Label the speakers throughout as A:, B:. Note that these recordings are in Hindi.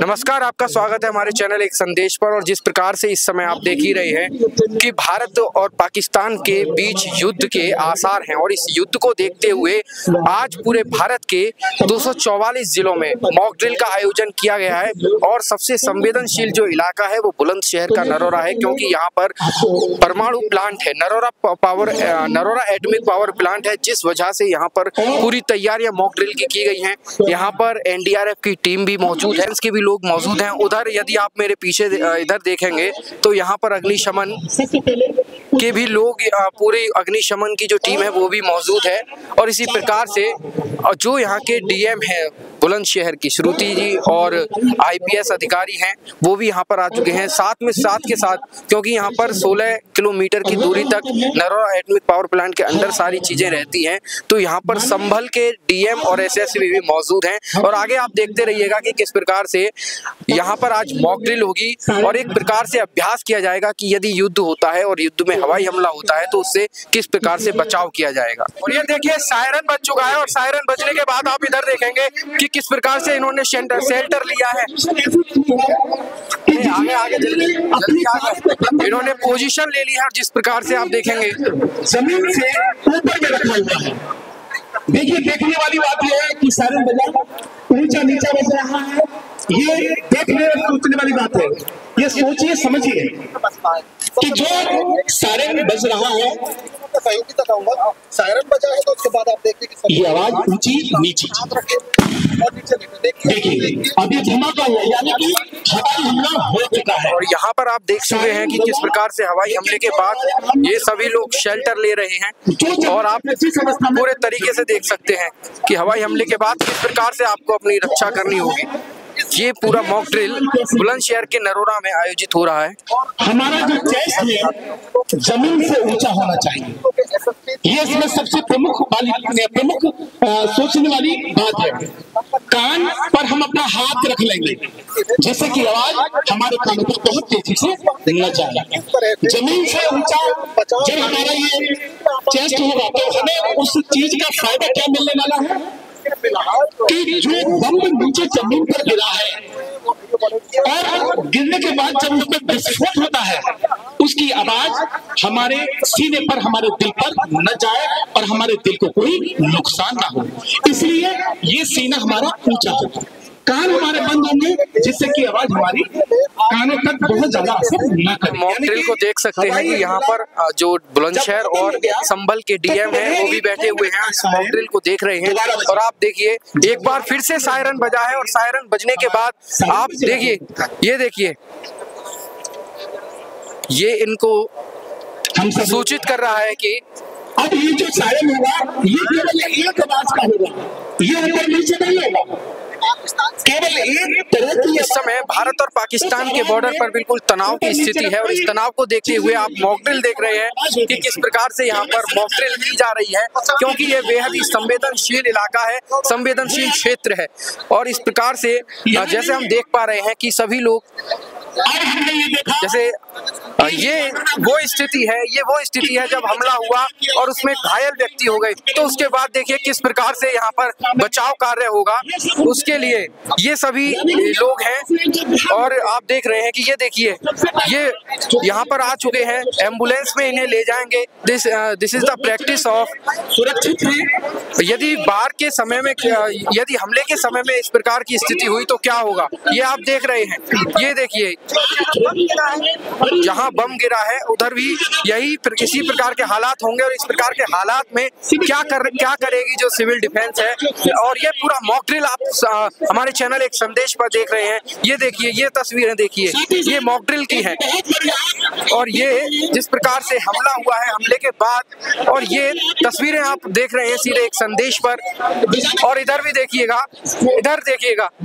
A: नमस्कार, आपका स्वागत है हमारे चैनल एक संदेश पर। और जिस प्रकार से इस समय आप देख ही रहे हैं कि भारत और पाकिस्तान के बीच युद्ध के आसार हैं, और इस युद्ध को देखते हुए आज पूरे भारत के 244 जिलों में मॉक ड्रिल का आयोजन किया गया है। और सबसे संवेदनशील जो इलाका है वो बुलंदशहर का नरोरा है, क्योंकि यहाँ पर परमाणु प्लांट है, नरोरा एटॉमिक पावर प्लांट है, जिस वजह से यहाँ पर पूरी तैयारियां मॉक ड्रिल की गई हैं। यहाँ पर एनडीआरएफ की टीम भी मौजूद है, इसके भी लोग मौजूद हैं। उधर यदि आप मेरे पीछे इधर देखेंगे तो यहाँ पर अग्निशमन के भी लोग, पूरी अग्निशमन की जो टीम है वो भी मौजूद है। और इसी प्रकार से जो यहाँ के डीएम है बुलंदशहर की, श्रुति जी, और आईपीएस अधिकारी हैं वो भी यहाँ पर आ चुके हैं साथ के साथ, क्योंकि यहाँ पर 16 किलोमीटर की दूरी तक नरोरा एटॉमिक पावर प्लांट के अंदर सारी चीजें रहती हैं। तो यहाँ पर संभल के डीएम और एसएसबी भी मौजूद हैं। और आगे आप देखते रहिएगा कि किस प्रकार से यहाँ पर आज मॉक ड्रिल होगी और एक प्रकार से अभ्यास किया जाएगा कि यदि युद्ध होता है और युद्ध में हवाई हमला होता है तो उससे किस प्रकार से बचाव किया जाएगा। और ये देखिए सायरन बज चुका है, और सायरन बजने के बाद आप इधर देखेंगे कि किस प्रकार से इन्होंने शेल्टर लिया है। आगे जल्दी आगे इन्होंने पोजीशन ले ली है, और जिस प्रकार से आप देखेंगे
B: जमीन से ऊपर में रखा हुआ है। देखिए, देखने वाली बात यह है कि सायरन बजा ऊंचा नीचा बज रहा है, ये देखने और सोचने वाली बात है। ये सोचिए समझिए कि जो सायरन बज रहा है,
C: सायरन बजा है तो उसके बाद आप देखिए कि
B: ये आवाज ऊंची नीची। देखिए अभी धमाका हुआ, यानी कि हवाई हमला हो चुका है।
A: और यहाँ पर आप देख चुके हैं कि किस प्रकार से हवाई हमले के बाद ये सभी लोग शेल्टर ले रहे हैं। और आप पूरे तरीके से देख सकते हैं कि हवाई हमले के बाद किस प्रकार से आपको अपनी रक्षा करनी होगी। ये पूरा मॉक ड्रिल बुलंदशहर के नरोरा में आयोजित हो रहा है।
B: हमारा जो चेस्ट है जमीन से ऊंचा होना चाहिए, ये इसमें सबसे प्रमुख सोचने वाली बात है। कान पर हम अपना हाथ रख लेंगे जिससे कि आवाज हमारे कानों पर बहुत तेजी से न जाए। जमीन से ऊंचा जब हमारा ये चेस्ट होगा तो हमें उस चीज का फायदा क्या मिलने वाला है कि जो बम नीचे जमीन पर गिरा है और गिरने के बाद जब उसमें विस्फोट होता है, उसकी आवाज हमारे सीने पर, हमारे दिल पर न जाए और हमारे दिल को कोई नुकसान ना हो। इसलिए ये सीना हमारा ऊंचा होगा, कान हमारे बंद होंगे जिससे कि आवाज हमारी कानों तक बहुत ज्यादा असर न करे।
A: मॉक ड्रिल को देख सकते हैं कि यहाँ पर जो बुलंदशहर और संभल के डीएम हैं वो भी बैठे हुए हैं, इस मॉक ड्रिल को देख रहे हैं। और आप देखिए एक बार फिर से सायरन बजा है, और सायरन बजने के बाद आप देखिए, ये देखिए, ये इनको सूचित कर रहा है कि
B: अब ये जो सायरन होगा ये केवल एक आवाज का होगा, ये ऊपर नीचे नहीं होगा, केवल एक तरह की।
A: इस समय भारत और पाकिस्तान के बॉर्डर पर बिल्कुल तनाव की स्थिति है, और इस तनाव को देखते हुए आप मॉक ड्रिल देख रहे हैं कि किस प्रकार से यहाँ पर मॉक ड्रिल की जा रही है, क्योंकि ये बेहद ही संवेदनशील इलाका है, संवेदनशील क्षेत्र है। और इस प्रकार से जैसे हम देख पा रहे हैं कि सभी लोग, जैसे ये वो स्थिति है जब हमला हुआ और उसमें घायल व्यक्ति हो गए, तो उसके बाद देखिए किस प्रकार से यहाँ पर बचाव कार्य होगा। उसके लिए ये सभी लोग हैं, और आप देख रहे हैं कि ये देखिए, ये यहाँ पर आ चुके हैं, एम्बुलेंस में इन्हें ले जाएंगे। This is the practice of सुरक्षित। यदि बाढ़ के समय में, यदि हमले के समय में इस प्रकार की स्थिति हुई तो क्या होगा, ये आप देख रहे हैं। ये देखिए, जहाँ बम गिरा है उधर भी इसी प्रकार के हालात होंगे, और इस प्रकार के हालात में क्या करेगी जो सिविल डिफेंस है। और ये पूरा मॉक ड्रिल आप हमारे चैनल एक संदेश पर देख रहे हैं। ये देखिए, ये तस्वीरें देखिए, ये मॉक ड्रिल की है, और ये जिस प्रकार से हमला हुआ है हमले के बाद, और ये तस्वीरें आप देख रहे हैं सीधे एक संदेश पर। और इधर भी देखिएगा,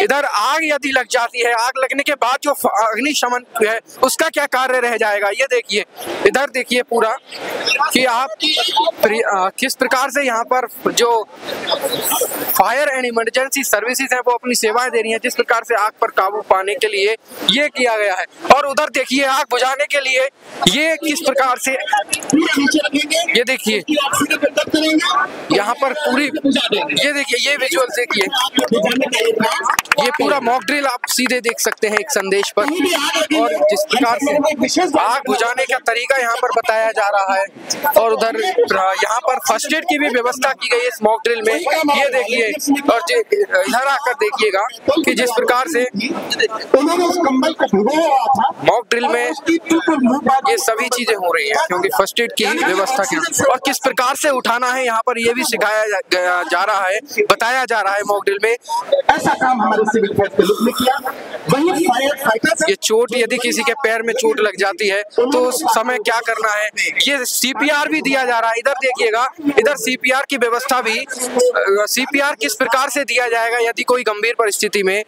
A: इधर आग यदि लग जाती है, आग लगने के बाद जो अग्निशमन है उसका क्या कार्य रह जाएगा। जाएगा। ये देखिए, इधर देखिए पूरा कि आप किस प्रकार से यहाँ पर जो फायर एंड इमरजेंसी सर्विसेज हैं वो अपनी सेवाएं दे रही हैं, जिस प्रकार से आग पर काबू पाने के लिए ये किया गया है। और उधर देखिए आग बुझाने के लिए ये किस प्रकार से, ये देखिए यहाँ पर पूरी, ये देखिए, ये विजुअल देखिए, ये पूरा मॉक ड्रिल आप सीधे देख सकते हैं एक संदेश पर। और जिस प्रकार से आग बुझाने का तरीका यहाँ पर बताया जा रहा है, और उधर यहाँ पर फर्स्ट एड की भी व्यवस्था की गई है इस मॉक ड्रिल में। ये देखिए, और इधर आकर देखिएगा कि जिस प्रकार से मॉक ड्रिल में ये सभी चीजें हो रही हैं, क्योंकि फर्स्ट एड की व्यवस्था की, और किस प्रकार से उठाना है यहाँ पर ये भी सिखाया जा रहा है, बताया जा रहा है मॉक ड्रिल में।
B: ऐसा काम हमारे सिविल फोर्स के लोग ने किया। वही फायर फाइटर्स,
A: ये चोट, यदि किसी के पैर में चोट लग जाती है तो उस समय क्या करना है, ये सीपीआर भी दिया जा रहा है। इधर देखिएगा, इधर सीपीआर की व्यवस्था भी, सीपीआर किस प्रकार से दिया जाएगा यदि कोई गंभीर परिस्थिति में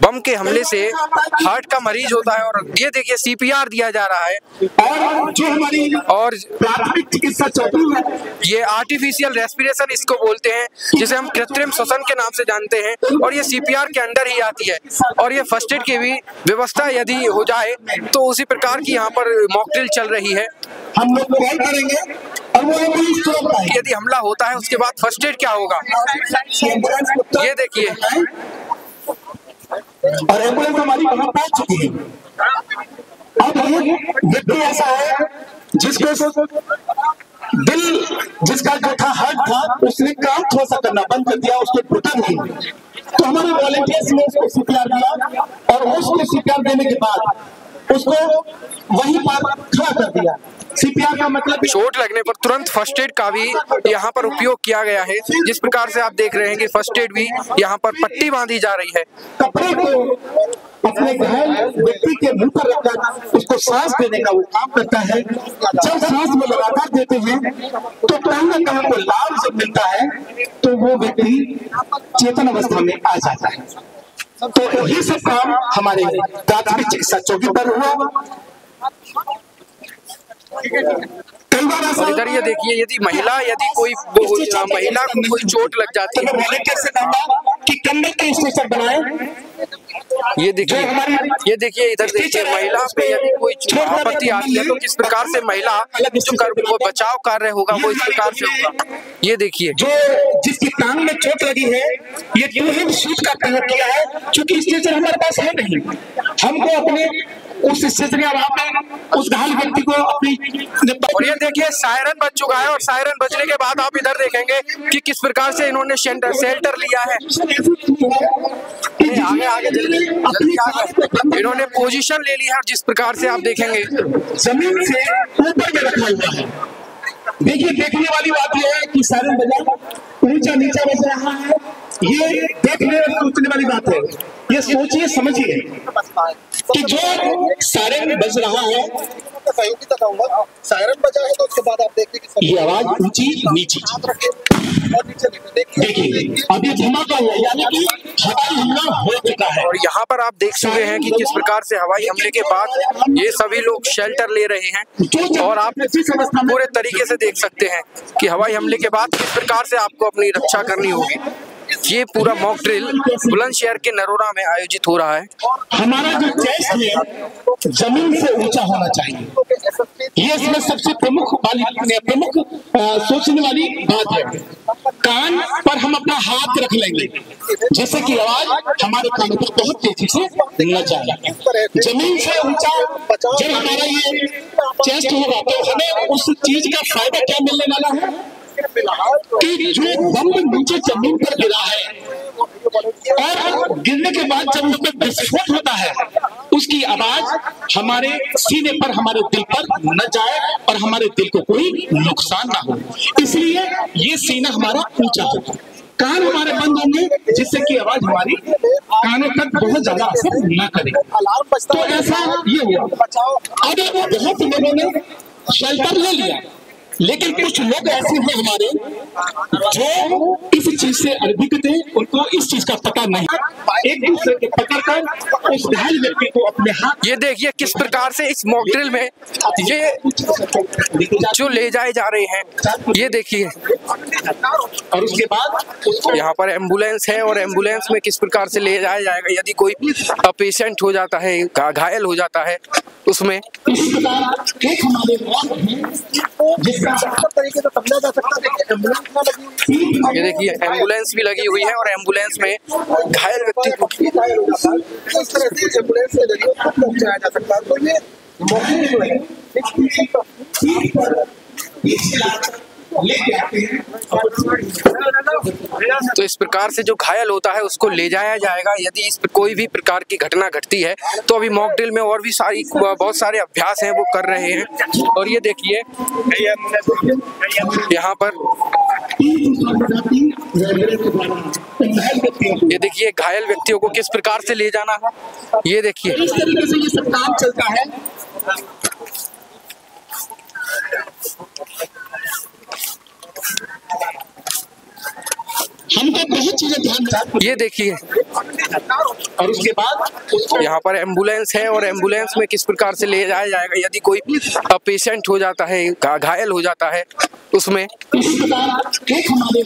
A: बम के हमले से हार्ट का मरीज होता है, और ये देखिए सीपीआर दिया जा रहा है।
B: और जो हमारी
A: और
B: प्राथमिक चिकित्सा चौकी है,
A: ये आर्टिफिशियल रेस्पिरेशन इसको बोलते हैं, जिसे हम कृत्रिम श्वसन के नाम से जानते हैं, और ये सीपीआर के अंडर ही आती है। और ये फर्स्ट एड की भी व्यवस्था यदि हो जाए तो उसी प्रकार की यहाँ पर मॉक ड्रिल चल रही है।
B: हम लोग कॉल करेंगे और वो एम्बुलेंस तुरंत आएगी।
A: यदि हमला होता है उसके बाद फर्स्ट एड क्या होगा, ये देखिए,
B: और एम्बुलेंस हमारी वहां पहुंच चुकी है। अब एक व्यक्ति ऐसा है जिसको दिल, जिसका जो था हार्ट था, उसने काम थोड़ा सा करना बंद कर दिया, उसको टूटा नहीं। तो हमारे वॉलंटियर्स ने उसको सीपीआर दिया, और उसको सीपीआर देने के बाद उसको वहीं पर खड़ा कर दिया। सीपीआर का मतलब
A: चोट लगने पर तुरंत फर्स्ट एड का भी यहाँ पर उपयोग किया गया है। जिस प्रकार से आप देख रहे हैं कि फर्स्ट एड भी यहाँ पर पट्टी बांधी जा रही है।
B: कपड़े को अपने घायल व्यक्ति के मुंह पर रखकर उसको सांस देने का वो काम करता है। जब सांस में लगातार देते हैं तो कहीं ना कहीं को लाभ जब मिलता है तो वो व्यक्ति चेतन अवस्था में आ जाता है। तो ये सब काम हमारे प्राथमिक चिकित्सा चौकी पर हुआ।
A: और इधर ये देखिए, यदि महिला, यदि कोई महिला को कोई चोट लग जाती है,
B: कि कमर के स्ट्रेचर बनाए।
A: ये देखिए, ये देखिए, इधर देखिए, महिला पे यदि कोई आपत्ति आती है तो किस प्रकार से महिला जो वो बचाव कार्य होगा वो इस प्रकार से होगा। ये देखिए,
B: जो जिसकी टांग में चोट लगी है, ये ट्यूब सूट का प्रयोग किया है, क्योंकि स्ट्रेचर हमारे पास है नहीं। हमको अपने उस स्ट्रेचर के अभाव उस घायल व्यक्ति को अपनी,
A: और ये देखिए सायरन बज चुका है, और सायरन बजने के बाद आप इधर देखेंगे कि किस प्रकार से इन्होंने शेल्टर लिया है। आगे आगे जल्दी आगे इन्होंने पोजीशन ले ली है, और जिस प्रकार से आप देखेंगे
B: जमीन से ऊपर में रखा हुआ है। देखिए, देखने वाली बात यह है कि सायरन बजा ऊंचा नीचा बज रहा है, ये देखने और सोचने वाली बात है। ये सोचिए समझिए कि जो सायरन बज रहा है,
C: सहयोगी बताऊंगा, सायरन बजा है तो उसके बाद आप देखिए कि
B: ये आवाज ऊंची नीची,
C: और नीचे
B: देखिए अभी धमाका हुआ, यानी कि हवाई हमला हो चुका है।
A: और यहाँ पर आप देख चुके हैं कि किस प्रकार से हवाई हमले के बाद ये सभी लोग शेल्टर ले रहे हैं, और आप पूरे तरीके से देख सकते हैं कि हवाई हमले के बाद किस प्रकार से आपको अपनी रक्षा करनी होगी। ये पूरा मॉक ड्रिल बुलंदशहर के नरोरा में आयोजित हो रहा है।
B: हमारा जो चेस्ट है जमीन से ऊंचा होना चाहिए, ये इसमें सबसे प्रमुख सोचने वाली बात है। कान पर हम अपना हाथ रख लेंगे, जैसे कि आवाज हमारे कानों पर बहुत तेजी से न जाए। जमीन से ऊंचा जब हमारा ये चेस्ट होगा तो हमें उस चीज का फायदा क्या मिलने वाला है कि जो बम नीचे जमीन पर गिरा है और गिरने के बाद जब उसमें विस्फोट होता है, उसकी आवाज हमारे सीने पर, हमारे दिल पर न जाए और हमारे दिल को कोई नुकसान ना हो। इसलिए ये सीना हमारा ऊंचा हो, कान हमारे बंद होंगे, जिससे कि आवाज हमारी कानों तक बहुत ज्यादा असर न करे। तो ऐसा ये हुआ। अब बहुत लोगों ने शेल्टर ले लिया, लेकिन कुछ लोग ऐसे हैं हमारे जो इस चीज से अनभिज्ञ थे उनको इस चीज का पता नहीं, एक दूसरे को पकड़कर उस घायल व्यक्ति को अपने हाथ।
A: ये देखिए किस प्रकार से इस मॉक ड्रिल में ये जो ले जाए जा रहे हैं, ये देखिए।
B: और उसके बाद
A: यहाँ पर एम्बुलेंस है और एम्बुलेंस में किस प्रकार से ले जाया जाएगा यदि कोई पेशेंट हो जाता है, घायल हो जाता है उसमें।
B: एक हमारे
C: जिसका तरीके से समझा जा सकता है कि एम्बुलेंस ना लगी।
A: ये देखिए एम्बुलेंस भी लगी हुई है और एम्बुलेंस में घायल व्यक्ति को
C: इस तरह से एम्बुलेंस के जरिए पहुंचाया जा सकता है। तो ये मौके जो है
A: तो इस प्रकार से जो घायल होता है उसको ले जाया जाएगा यदि इस पर कोई भी प्रकार की घटना घटती है। तो अभी मॉक ड्रिल में और भी बहुत सारे अभ्यास हैं वो कर रहे हैं। और ये देखिए यहाँ पर ये देखिए घायल व्यक्तियों को किस प्रकार से ले जाना है, ये देखिए।
B: इस तरीके से ये सब काम चलता है। हमको बहुत चीजें ध्यान,
A: ये देखिए।
B: और उसके बाद
A: यहाँ पर एम्बुलेंस है और एम्बुलेंस में किस प्रकार से ले जाया जाएगा यदि कोई पेशेंट हो जाता है, घायल हो जाता है उसमें।
B: एक हमारे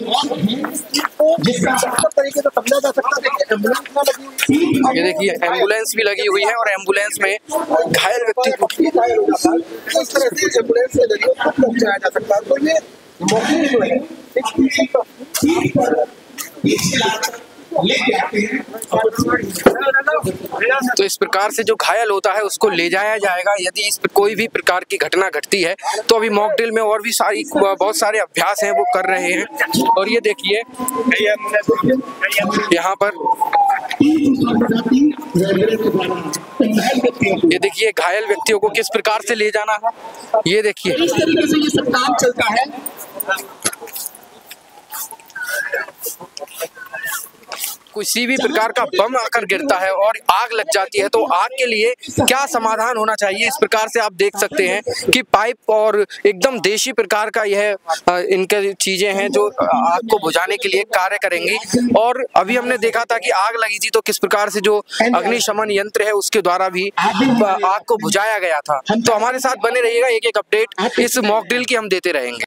C: जिसका तरीके से समझा जा सकता है कि एम्बुलेंस ना लगी।
A: ये देखिए एम्बुलेंस भी लगी हुई है और एम्बुलेंस में घायल व्यक्ति को
C: इस तरह से एम्बुलेंस के जरिए पहुंचाया जा सकता है। तो ये मौके जो है
A: तो इस प्रकार से जो घायल होता है उसको ले जाया जाएगा यदि इस पर कोई भी प्रकार की घटना घटती है। तो अभी मॉक ड्रिल में और भी बहुत सारे अभ्यास हैं वो कर रहे हैं। और ये देखिए यहाँ पर ये देखिए घायल व्यक्तियों को किस प्रकार से ले जाना है, ये देखिए।
B: इस तरीके से ये सब काम चलता है।
A: किसी भी प्रकार का बम आकर गिरता है और आग लग जाती है तो आग के लिए क्या समाधान होना चाहिए, इस प्रकार से आप देख सकते हैं कि पाइप और एकदम देशी प्रकार का यह इनके चीजें हैं जो आग को बुझाने के लिए कार्य करेंगी। और अभी हमने देखा था कि आग लगी थी तो किस प्रकार से जो अग्निशमन यंत्र है उसके द्वारा भी आग को बुझाया गया था। तो हमारे साथ बने रहिएगा, एक एक अपडेट इस मॉक ड्रिल की हम देते रहेंगे।